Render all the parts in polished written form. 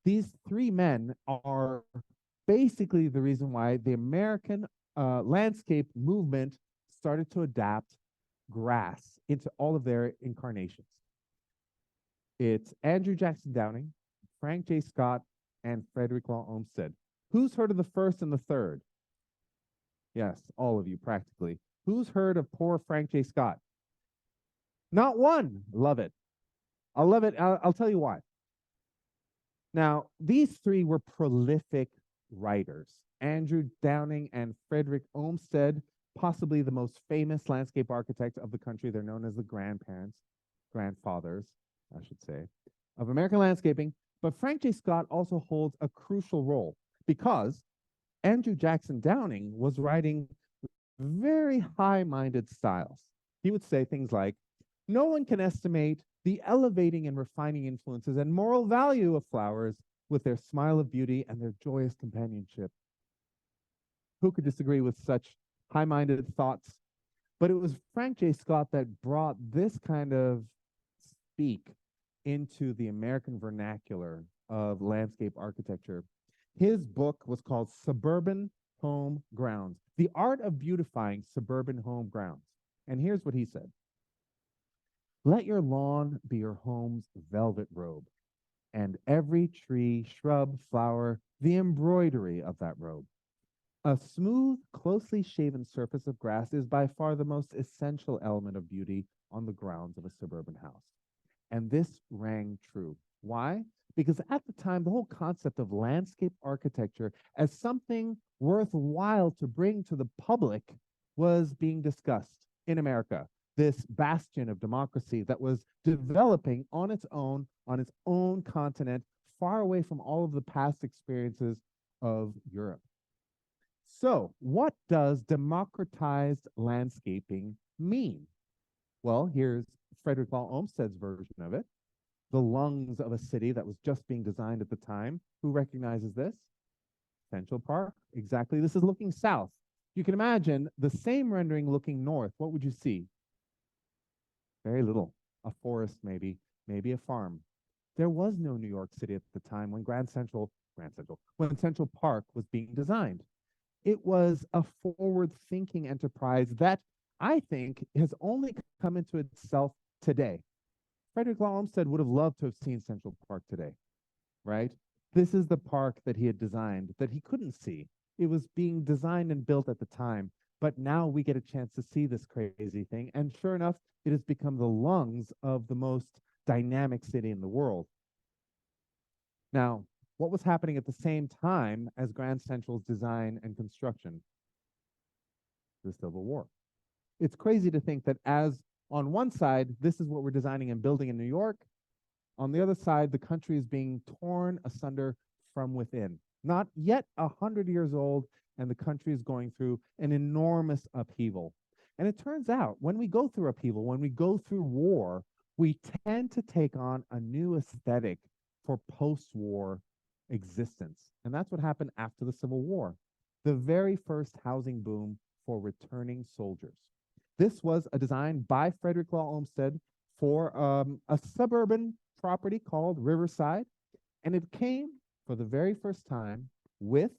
These three men are basically the reason why the American landscape movement started to adapt grass into all of their incarnations. It's Andrew Jackson Downing, Frank J. Scott, and Frederick Law Olmstead. Who's heard of the first and the third? Yes, all of you practically. Who's heard of poor Frank J. Scott? Not one. Love it. I'll love it. I'll tell you why. Now, these three were prolific writers. Andrew Downing and Frederick Olmstead, possibly the most famous landscape architect of the country. They're known as the grandfathers, I should say, of American landscaping. But Frank J. Scott also holds a crucial role because Andrew Jackson Downing was writing very high-minded styles. He would say things like, no one can estimate the elevating and refining influences and moral value of flowers with their smile of beauty and their joyous companionship. Who could disagree with such high-minded thoughts? But it was Frank J. Scott that brought this kind of speak into the American vernacular of landscape architecture. His book was called Suburban Home Grounds, The Art of Beautifying Suburban Home Grounds. And here's what he said. Let your lawn be your home's velvet robe, and every tree, shrub, flower, the embroidery of that robe. A smooth, closely shaven surface of grass is by far the most essential element of beauty on the grounds of a suburban house. And this rang true. Why? Because at the time, the whole concept of landscape architecture as something worthwhile to bring to the public was being discussed in America. This bastion of democracy that was developing on its own continent, far away from all of the past experiences of Europe. So, what does democratized landscaping mean? Well, here's Frederick Law Olmsted's version of it. The lungs of a city that was just being designed at the time. Who recognizes this? Central Park. Exactly. This is looking south. You can imagine the same rendering looking north. What would you see? Very little. A forest, maybe a farm. There was no New York City at the time when when Central Park was being designed. It was a forward-thinking enterprise that I think has only come into itself today. Frederick Law Olmstead would have loved to have seen Central Park today, right? This is the park that he had designed that he couldn't see. It was being designed and built at the time, but now we get a chance to see this crazy thing. And sure enough, it has become the lungs of the most dynamic city in the world. Now, what was happening at the same time as Grand Central's design and construction? The Civil War. It's crazy to think that as on one side, this is what we're designing and building in New York. On the other side, the country is being torn asunder from within. Not yet 100 years old, and the country is going through an enormous upheaval. And it turns out when we go through upheaval, when we go through war, we tend to take on a new aesthetic for post-war existence. And that's what happened after the Civil War. The very first housing boom for returning soldiers. This was a design by Frederick Law Olmstead for a suburban property called Riverside. And it came for the very first time with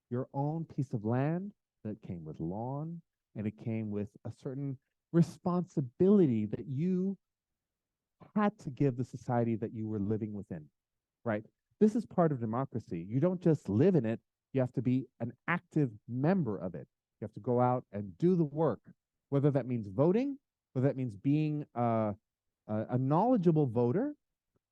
your own piece of land that came with lawn, and it came with a certain responsibility that you had to give the society that you were living within, right? This is part of democracy. You don't just live in it, you have to be an active member of it. You have to go out and do the work, whether that means voting, whether that means being a knowledgeable voter,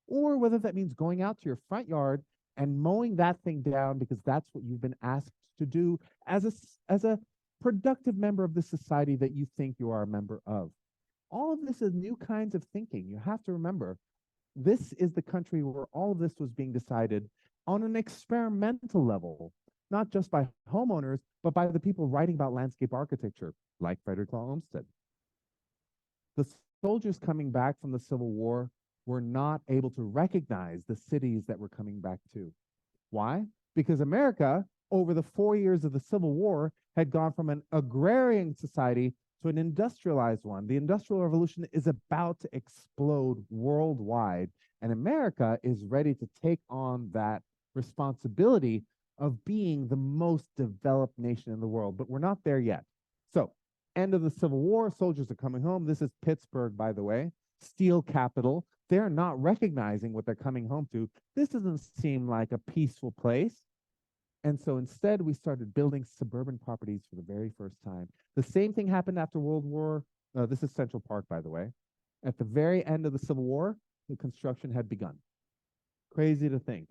or whether that means going out to your front yard and mowing that thing down because that's what you've been asked to do as a productive member of the society that you think you are a member of. All of this is new kinds of thinking. You have to remember, this is the country where all of this was being decided on an experimental level, not just by homeowners, but by the people writing about landscape architecture, like Frederick Law Olmstead. The soldiers coming back from the Civil War were not able to recognize the cities that were coming back to. Why? Because America, over the 4 years of the Civil War, had gone from an agrarian society to an industrialized one. The Industrial Revolution is about to explode worldwide, And America is ready to take on that responsibility of being the most developed nation in the world, but we're not there yet. So, end of the Civil War, soldiers are coming home. This is Pittsburgh, by the way, steel capital. They're not recognizing what they're coming home to. This doesn't seem like a peaceful place. And so instead, we started building suburban properties for the very first time. The same thing happened after World War. This is Central Park, by the way. At the very end of the Civil War, the construction had begun. Crazy to think.